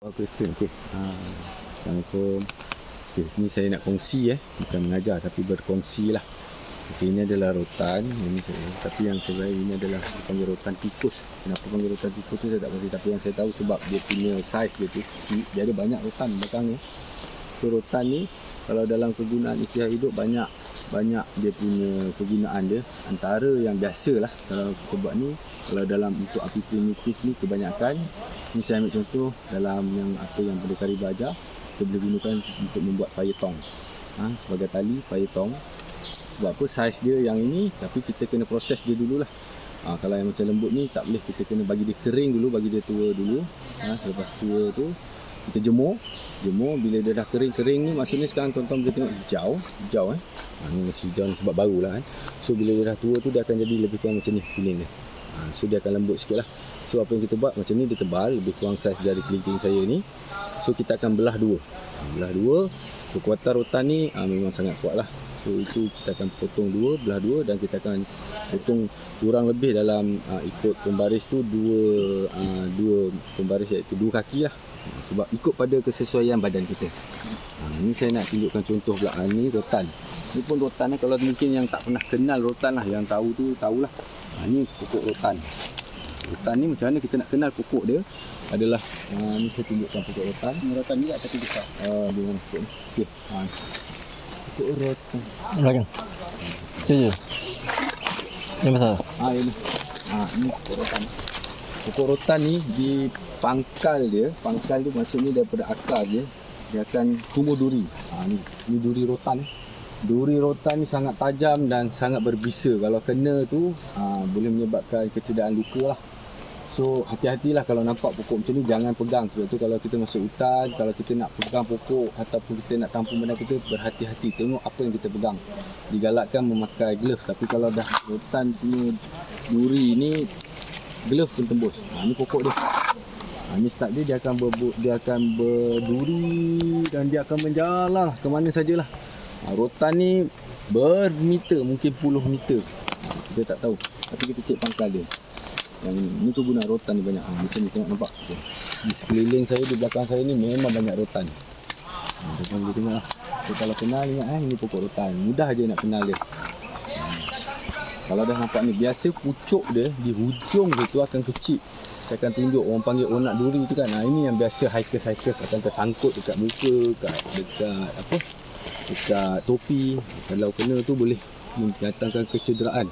Question, okey. Assalamualaikum. Okey, sini saya nak kongsi bukan mengajar tapi berkongsi lah. Okey, ini adalah rotan. Ini tapi yang sebenarnya ini adalah dipanggil rotan tikus. Kenapa panggil rotan tikus tu saya tak pasti, tapi yang saya tahu sebab dia punya saiz dia tu kecil. Dia ada banyak rotan belakang ni. So rotan ni kalau dalam kegunaan ikhtiar hidup banyak dia punya kegunaan dia. Antara yang biasa lah kalau kita buat ni, kalau dalam untuk api primitif ni kebanyakan ni saya ambil contoh dalam yang apa yang berdekari baja, kita boleh gunakan untuk membuat fire tong sebagai tali fire tong. Sebab apa, saiz dia yang ini tapi kita kena proses dia dululah. Kalau yang macam lembut ni tak boleh, kita kena bagi dia kering dulu, bagi dia tua dulu. Selepas tua tu kita jemur. Bila dia dah kering ni maksudnya sekarang tuan-tuan boleh tengok hijau ni masih hijau ni sebab baru lah kan. So bila dia dah tua tu dia akan jadi lebih kurang macam ni kuning dia. So dia akan lembut sikit lah. So apa yang kita buat macam ni, dia tebal lebih kurang saiz dari kelingking saya ni. So kita akan belah dua. Kekuatan rotan ni memang sangat kuat lah. So itu kita akan potong belah dua dan kita akan potong kurang lebih dalam ikut pembaris tu dua pembaris, iaitu dua kaki lah. Sebab ikut pada kesesuaian badan kita. Ni saya nak tunjukkan contoh pula. Ni rotan. Ni pun rotan kalau mungkin yang tak pernah kenal rotan lah, yang tahu tu tahulah. Ni pokok rotan. Rotan ni macam mana kita nak kenal pokok dia adalah ni saya tunjukkan pokok rotan. Ni rotan ni tak tapi besar. Di mana pokok ni? Okey. Pokok rotan. Belakang. Tu je. Yang besar. Ini. Ni pokok rotan. Pokok rotan ni di pangkal dia maksudnya daripada akar dia akan tumbuh duri. Ni duri rotan. Duri rotan ni sangat tajam dan sangat berbisa. Kalau kena tu boleh menyebabkan kecederaan luka lah. So hati-hatilah kalau nampak pokok macam ni, jangan pegang. Sebab tu kalau kita masuk hutan, kalau kita nak pegang pokok ataupun kita nak tampung benda kita, berhati-hati, tengok apa yang kita pegang. Digalakkan memakai glove, tapi kalau dah rotan punya duri ni, glove pun tembus. Ni pokok dia. Ni start dia akan berduri dan dia akan menjalar ke mana sajalah. Rotan ni bermeter, mungkin puluh meter. Kita tak tahu, tapi kita cek pangkal dia. Yang ni kegunaan rotan ni banyak. Macam ni tengok, nampak. Di sekeliling saya, di belakang saya ni memang banyak rotan. Tuan boleh tengok lah. So, kalau kenal ingat ini pokok rotan. Mudah je nak kenal dia. Kalau dah nampak ni, biasa pucuk dia di hujung dia tu akan kecil. Saya akan tunjuk, orang panggil onak duri tu kan. Ini yang biasa hikers akan tersangkut dekat muka, dekat topi. Kalau kena tu boleh mendatangkan kecederaan.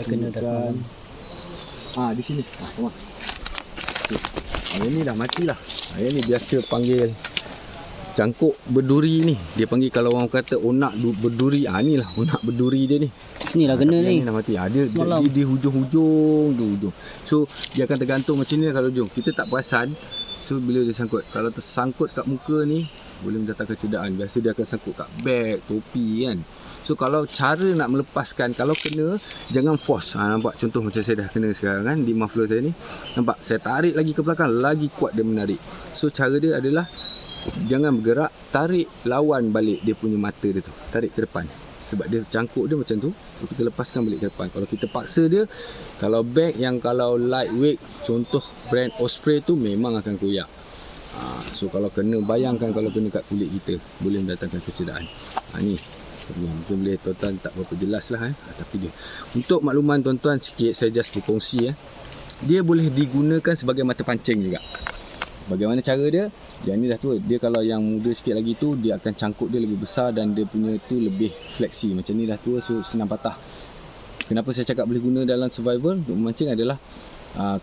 Kena dah di sini. Tengok. Yang ni dah matilah. Yang ni biasa panggil cangkuk berduri ni. Dia panggil, kalau orang kata onak berduri, ni lah onak berduri dia ni. Ni lah kena ni. Dah mati. Dia di hujung. So dia akan tergantung macam ni kalau hujung. Kita tak perasan. So bila dia sangkut, kalau tersangkut kat muka ni boleh mendatangkan cederaan. Biasa dia akan sangkut kat beg, topi kan. So kalau cara nak melepaskan, kalau kena jangan force. Nampak contoh macam saya dah kena sekarang kan, di muffler saya ni. Nampak saya tarik lagi ke belakang, lagi kuat dia menarik. So cara dia adalah jangan bergerak, tarik lawan balik dia punya mata dia tu. Tarik ke depan. Sebab dia cangkuk dia macam tu, so kita lepaskan balik ke depan. Kalau kita paksa dia, kalau bag yang kalau lightweight, contoh brand Osprey tu memang akan koyak. So kalau kena, bayangkan kalau kena kat kulit kita, boleh mendatangkan kecederaan. Ni mungkin boleh tuan-tuan tak berapa jelas lah tapi dia, untuk makluman tuan-tuan sikit, saya just berkongsi dia boleh digunakan sebagai mata pancing juga. Bagaimana cara dia? Yang ni dah tua. Dia kalau yang muda sikit lagi tu, dia akan cangkuk dia lebih besar dan dia punya tu lebih fleksi. Macam ni dah tua, so senang patah. Kenapa saya cakap boleh guna dalam survival untuk memancing adalah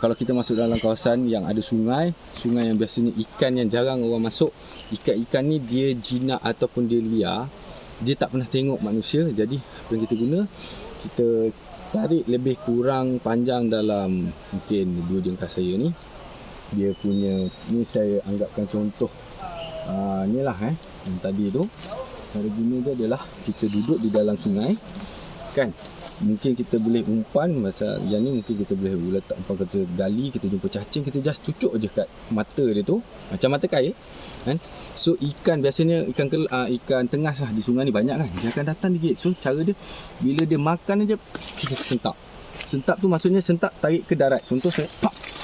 kalau kita masuk dalam kawasan yang ada sungai yang biasanya ikan yang jarang orang masuk. Ikan-ikan ni dia jinak ataupun dia liar, dia tak pernah tengok manusia. Jadi apa yang kita guna, kita tarik lebih kurang panjang dalam mungkin 2 jengkal saya ni. Dia punya ni saya anggapkan contoh ni lah yang tadi tu. Cara guna dia adalah kita duduk di dalam sungai kan. Mungkin kita boleh umpan, masa yang ni mungkin kita boleh letak umpan, kata gali, kita jumpa cacing, kita just cucuk je kat mata dia tu, macam mata kail kan. So ikan biasanya ikan tengas lah di sungai ni banyak kan, dia akan datang digigit. So cara dia, bila dia makan aja kita sentak tu maksudnya sentak tarik ke darat. Contoh saya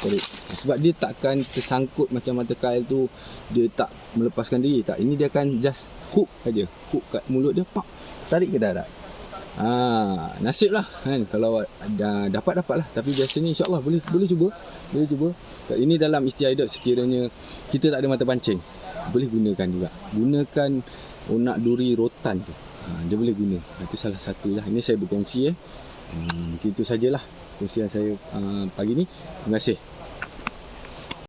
tarik. Sebab dia takkan tersangkut macam mata kail tu, dia tak melepaskan diri tak. Ini dia akan just hook aja, hook kat mulut dia, pak, tarik ke darat. Nasib lah kan, kalau dapat lah. Tapi biasanya insyaAllah boleh cuba. Ini dalam istiadat, sekiranya kita tak ada mata pancing, boleh gunakan juga. Gunakan onak duri rotan tu, dia boleh guna. Itu salah satu lah. Ini saya berkongsi Mungkin itu sajalah kongsian saya pagi ni. Terima kasih.